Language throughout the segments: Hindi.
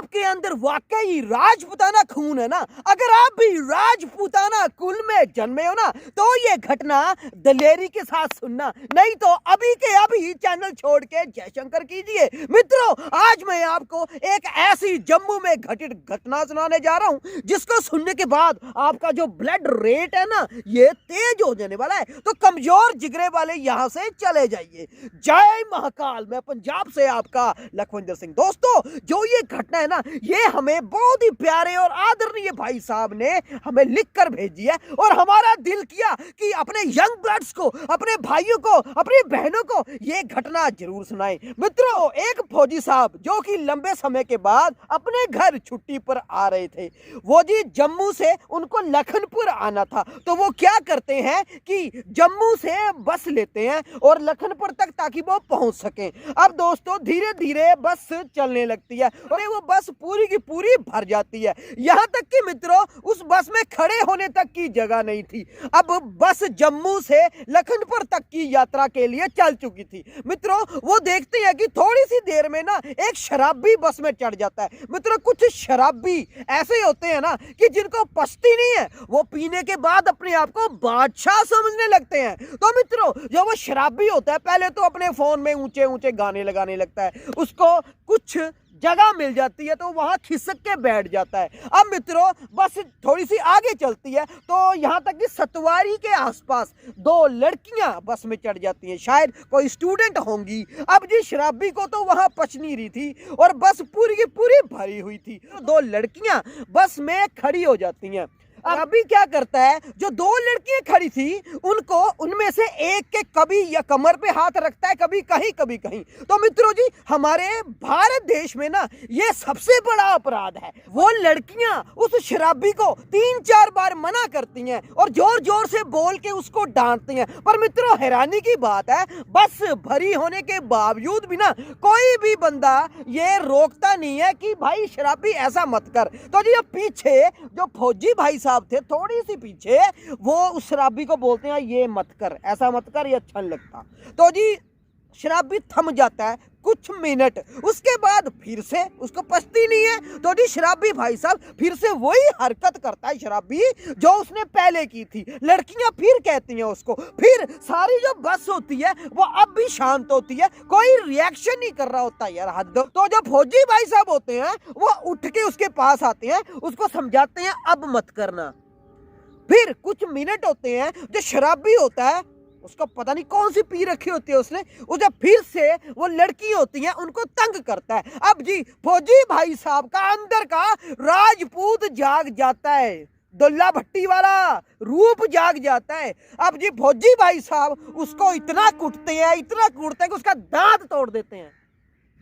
आपके अंदर वाकई राजपूताना खून है ना, अगर आप भी राजपूताना कुल में जन्मे हो ना, तो ये घटना दलेरी के साथ सुनना, नहीं तो अभी के अभी चैनल छोड़ के जयशंकर कीजिए। मित्रों, आज मैं आपको एक ऐसी जम्मू में घटित घटना सुनाने जा रहा हूं जिसको सुनने के बाद आपका जो ब्लड रेट है ना, ये तेज हो जाने वाला है। तो कमजोर जिगरे वाले यहां से चले जाइए। जय महाकाल। मैं पंजाब से आपका लखविंदर सिंह। दोस्तों, जो ये घटना है ना, ये हमें बहुत ही प्यारे और आदरणीय भाई साहब ने हमें लिख कर भेजी है और हमारा दिल किया कि अपने यंग ब्लड्स को, अपने भाइयों को, अपनी बहनों को ये घटना जरूर सुनाएं। मित्रों, एक फौजी साहब जो कि लंबे समय के बाद अपने घर छुट्टी पर आ रहे थे, वो जी जम्मू से उनको लखनपुर आना था, तो वो क्या करते हैं कि जम्मू से बस लेते हैं और लखनपुर तक ताकि वो पहुंच सकें। अब दोस्तों, धीरे धीरे बस चलने लगती है और वो बस पूरी की पूरी भर जाती है, यहां तक कि मित्रों उस बस में खड़े होने तक की जगह नहीं थी। अब बस जम्मू से लखनपुर तक की यात्रा के लिए चल चुकी थी। मित्रों, वो देखते हैं कि थोड़ी सी देर में ना एक शराबी बस में चढ़ जाता है। मित्रों, कुछ शराबी ऐसे होते हैं ना कि जिनको पछती नहीं है, वो पीने के बाद अपने आप को बादशाह समझने लगते हैं। तो मित्रों, जो वो शराबी होता है, पहले तो अपने फोन में ऊंचे ऊंचे गाने लगाने लगता है, उसको कुछ जगह मिल जाती है तो वहां खिसक के बैठ जाता है। अब मित्रों, बस थोड़ी सी आगे चलती है तो यहां तक कि सतवारी के आसपास दो लड़कियां बस में चढ़ जाती हैं, शायद कोई स्टूडेंट होंगी। अब जी शराबी को तो वहां पच नहीं रही थी और बस पूरी की पूरी भरी हुई थी। दो लड़कियां बस में खड़ी हो जाती हैं। अभी क्या करता है, जो दो लड़कियां खड़ी थी उनको, उनमें से एक के कभी या कमर पे हाथ रखता है, कभी कहीं कभी कहीं। तो मित्रों जी, हमारे भारत देश में ना ये सबसे बड़ा अपराध है। वो लड़कियां उस शराबी को 3-4 बार मना करती हैं और जोर जोर से बोल के उसको डांटती हैं, पर मित्रों हैरानी की बात है, बस भरी होने के बावजूद भी ना कोई भी बंदा ये रोकता नहीं है कि भाई शराबी ऐसा मत कर। तो जी पीछे जो फौजी भाई साहब थे, थोड़ी सी पीछे, वो उस शराबी को बोलते हैं ये मत कर, ऐसा मत कर, ये अच्छा नहीं लगता। तो जी शराबी थम जाता है कुछ मिनट, उसके बाद फिर से उसको पछती नहीं है, तो जी शराबी भाई साहब फिर से वही हरकत करता है शराबी जो उसने पहले की थी। लड़कियां फिर कहती हैं उसको, फिर सारी जो बस होती है वो अब भी शांत होती है, कोई रिएक्शन नहीं कर रहा होता यार, हद। तो जो फौजी भाई साहब होते हैं वो उठ के उसके पास आते हैं, उसको समझाते हैं अब मत करना। फिर कुछ मिनट होते हैं, जो शराबी होता है उसको पता नहीं कौन सी पी रखी होती है उसने, उसे फिर से वो लड़की होती है उनको तंग करता है। अब जी फौजी भाई साहब का अंदर का राजपूत जाग जाता है, दुल्ला भट्टी वाला रूप जाग जाता है। अब जी फौजी भाई साहब उसको इतना कूटते हैं, इतना कूटते हैं कि उसका दांत तोड़ देते हैं।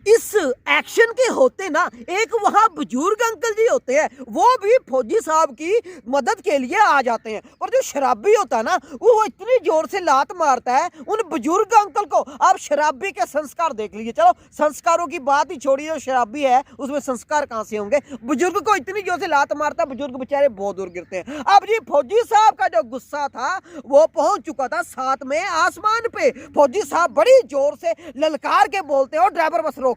इस एक्शन के होते ना एक वहां बुजुर्ग अंकल जी होते हैं, वो भी फौजी साहब की मदद के लिए आ जाते हैं, और जो शराबी होता है ना वो इतनी जोर से लात मारता है उन बुजुर्ग अंकल को। आप शराबी के संस्कार देख लीजिए। चलो संस्कारों की बात ही छोड़िए, जो शराबी है उसमें संस्कार कहां से होंगे। बुजुर्ग को इतनी जोर से लात मारता है, बुजुर्ग बेचारे बहुत दूर गिरते हैं। अब जी फौजी साहब का जो गुस्सा था वो पहुंच चुका था 7 में आसमान पे। फौजी साहब बड़ी जोर से ललकार के बोलते हो ड्राइवर बस रोक।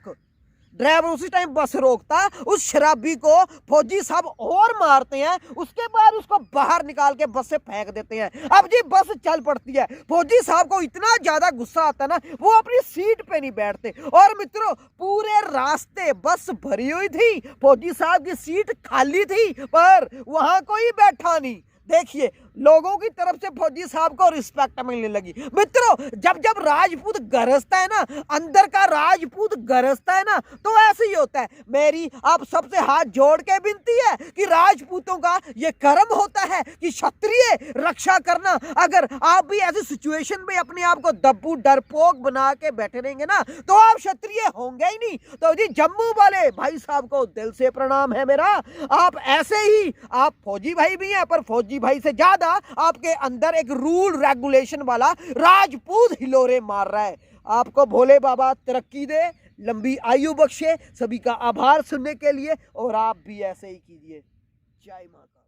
ड्राइवर उसी टाइम बस रोकता, उस शराबी को फौजी साहब और मारते हैं, उसके बाद उसको बाहर निकाल के बस से फेंक देते हैं। अब जी बस चल पड़ती है। फौजी साहब को इतना ज्यादा गुस्सा आता है ना, वो अपनी सीट पे नहीं बैठते। और मित्रों, पूरे रास्ते बस भरी हुई थी, फौजी साहब की सीट खाली थी, पर वहां कोई बैठा नहीं। देखिए, लोगों की तरफ से फौजी साहब को रिस्पेक्ट मिलने लगी। मित्रों, जब जब राजपूत गरजता है ना, अंदर का राजपूत गरजता है ना, तो ऐसे ही होता है। मेरी आप सबसे हाथ जोड़ के विनती है कि राजपूतों का ये कर्म होता है कि क्षत्रिय रक्षा करना। अगर आप भी ऐसी सिचुएशन में अपने आप को दब्बू डरपोक बना के बैठे रहेंगे ना, तो आप क्षत्रिय होंगे ही नहीं। तो जी जम्मू वाले भाई साहब को दिल से प्रणाम है मेरा। आप ऐसे ही, आप फौजी भाई भी हैं, पर फौजी भाई से ज्यादा आपके अंदर एक रूल रेगुलेशन वाला राजपूत हिलोरे मार रहा है। आपको भोले बाबा तरक्की दे, लंबी आयु बख्शे। सभी का आभार सुनने के लिए, और आप भी ऐसे ही कीजिए। जय माता।